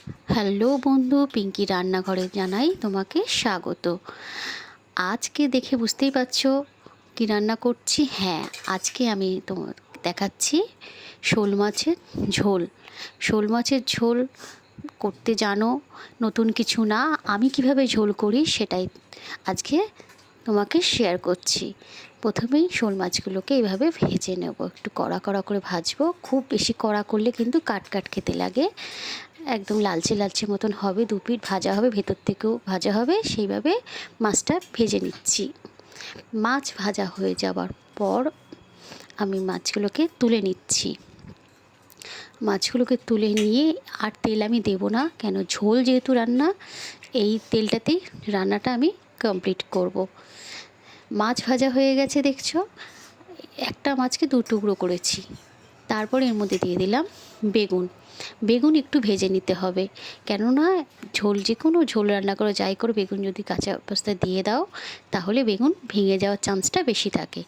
Hello বন্ধু, পিঙ্কি রান্নাঘরে জানাই তোমাকে স্বাগত। আজকে দেখে বুঝতেই পারছো কি রান্না করছি। হ্যাঁ, আজকে আমি তোমার দেখাচ্ছি শোল মাছের ঝোল। শোল মাছের ঝোল করতে জানো, নতুন কিছু না। আমি কিভাবে ঝোল করি সেটাই আজকে তোমাকে শেয়ার করছি। প্রথমেই শোল মাছগুলোকে এইভাবে ভেজে নেব, একটু কড়া কড়া করে ভাজবো। খুব বেশি কড়া করলে কিন্তু কাট কাট খেতে লাগে। একদম লালচে লালচে মতন হবে, দু পিঠ ভাজা হবে, ভেতর থেকেও ভাজা হবে, সেইভাবে মাছটা ভেজে নিচ্ছি। মাছ ভাজা হয়ে যাওয়ার পর আমি মাছগুলোকে তুলে নিচ্ছি। মাছগুলোকে তুলে নিয়ে আর তেল আমি দেবো না, কেন ঝোল যেহেতু রান্না, এই তেলটাতেই রান্নাটা আমি কমপ্লিট করব। মাছ ভাজা হয়ে গেছে দেখছো, একটা মাছকে দু টুকরো করেছি। তারপর এর মধ্যে দিয়ে দিলাম বেগুন। বেগুন একটু ভেজে নিতে হবে, কেননা ঝোল, যে কোনো ঝোল রান্না করো যাই করো, বেগুন যদি কাঁচা অবস্থায় দিয়ে দাও তাহলে বেগুন ভেঙে যাওয়ার চান্সটা বেশি থাকে।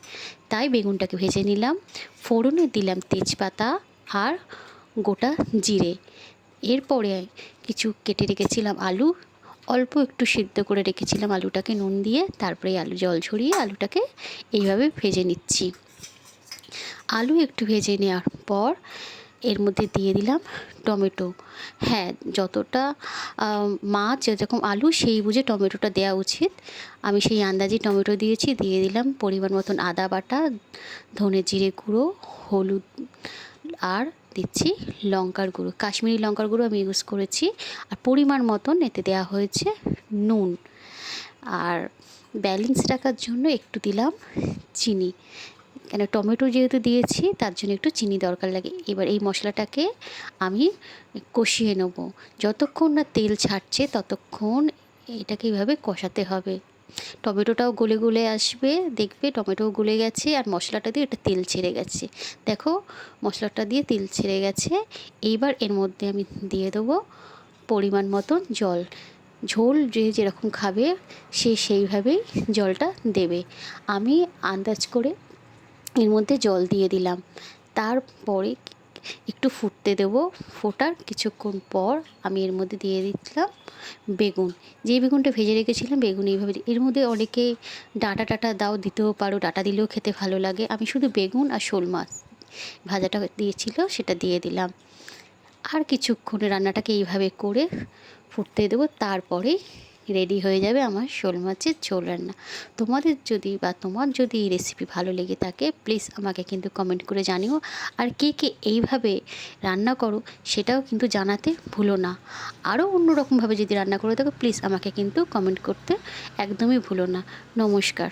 তাই বেগুনটাকে ভেজে নিলাম। ফোড়নে দিলাম তেজপাতা আর গোটা জিরে। এরপরে কিছু কেটে রেখেছিলাম আলু, অল্প একটু সিদ্ধ করে রেখেছিলাম আলুটাকে নুন দিয়ে। তারপরে আলু জল ঝরিয়ে আলুটাকে এইভাবে ভেজে নিচ্ছি। আলু একটু ভেজে নেওয়ার পর এর মধ্যে দিয়ে দিলাম টমেটো। হ্যাঁ, যতটা মাছ যেরকম আলু সেই বুঝে টমেটোটা দেওয়া উচিত। আমি সেই আন্দাজে টমেটো দিয়েছি। দিয়ে দিলাম পরিমাণ মতন আদা বাটা, ধনে জিরে গুঁড়ো, হলুদ, আর দিচ্ছি লঙ্কার গুঁড়ো। কাশ্মীরি লঙ্কার গুঁড়ো আমি ইউজ করেছি। আর পরিমাণ মতন এতে দেওয়া হয়েছে নুন। আর ব্যালেন্স রাখার জন্য একটু দিলাম চিনি, কেন টমেটো যেহেতু দিয়েছি তার জন্য একটু চিনি দরকার লাগে। এবার এই মশলাটাকে আমি কষিয়ে নেব। যতক্ষণ না তেল ছাড়ছে ততক্ষণ এটাকে এইভাবে কষাতে হবে। টমেটোটাও গলে গলে আসবে, দেখবে টমেটোও গলে গেছে আর মশলাটা দিয়ে এটা তেল ছেড়ে গেছে। দেখো, মশলাটা দিয়ে তেল ছেড়ে গেছে। এইবার এর মধ্যে আমি দিয়ে দেবো পরিমাণ মতন জল। ঝোল যে যেরকম খাবে সে সেইভাবেই জলটা দেবে। আমি আন্দাজ করে এর মধ্যে জল দিয়ে দিলাম। তারপরে একটু ফুটতে দেব। ফোটার কিছুক্ষণ পর আমি এর মধ্যে দিয়ে দিলাম বেগুন। যেই বেগুনটা ভেজে রেখেছিলাম, বেগুন এইভাবে এর মধ্যে অনেকে ডাঁটা টাটা দাও, দিতেও পারো, ডাঁটা দিলেও খেতে ভালো লাগে। আমি শুধু বেগুন আর শোল মাছ ভাজাটা দিয়েছিল সেটা দিয়ে দিলাম। আর কিছুক্ষণ রান্নাটাকে এইভাবে করে ফুটতে দেবো। তারপরে রেডি হয়ে যাবে আমার শোল মাছের ঝোল রান্না। তোমার যদি এই রেসিপি ভালো লেগে থাকে প্লিজ আমাকে কিন্তু কমেন্ট করে জানিও। আর কে কে এইভাবে রান্না করো সেটাও কিন্তু জানাতে ভুলো না। আরও অন্যরকমভাবে যদি রান্না করে থাকো প্লিজ আমাকে কিন্তু কমেন্ট করতে একদমই ভুলো না। নমস্কার।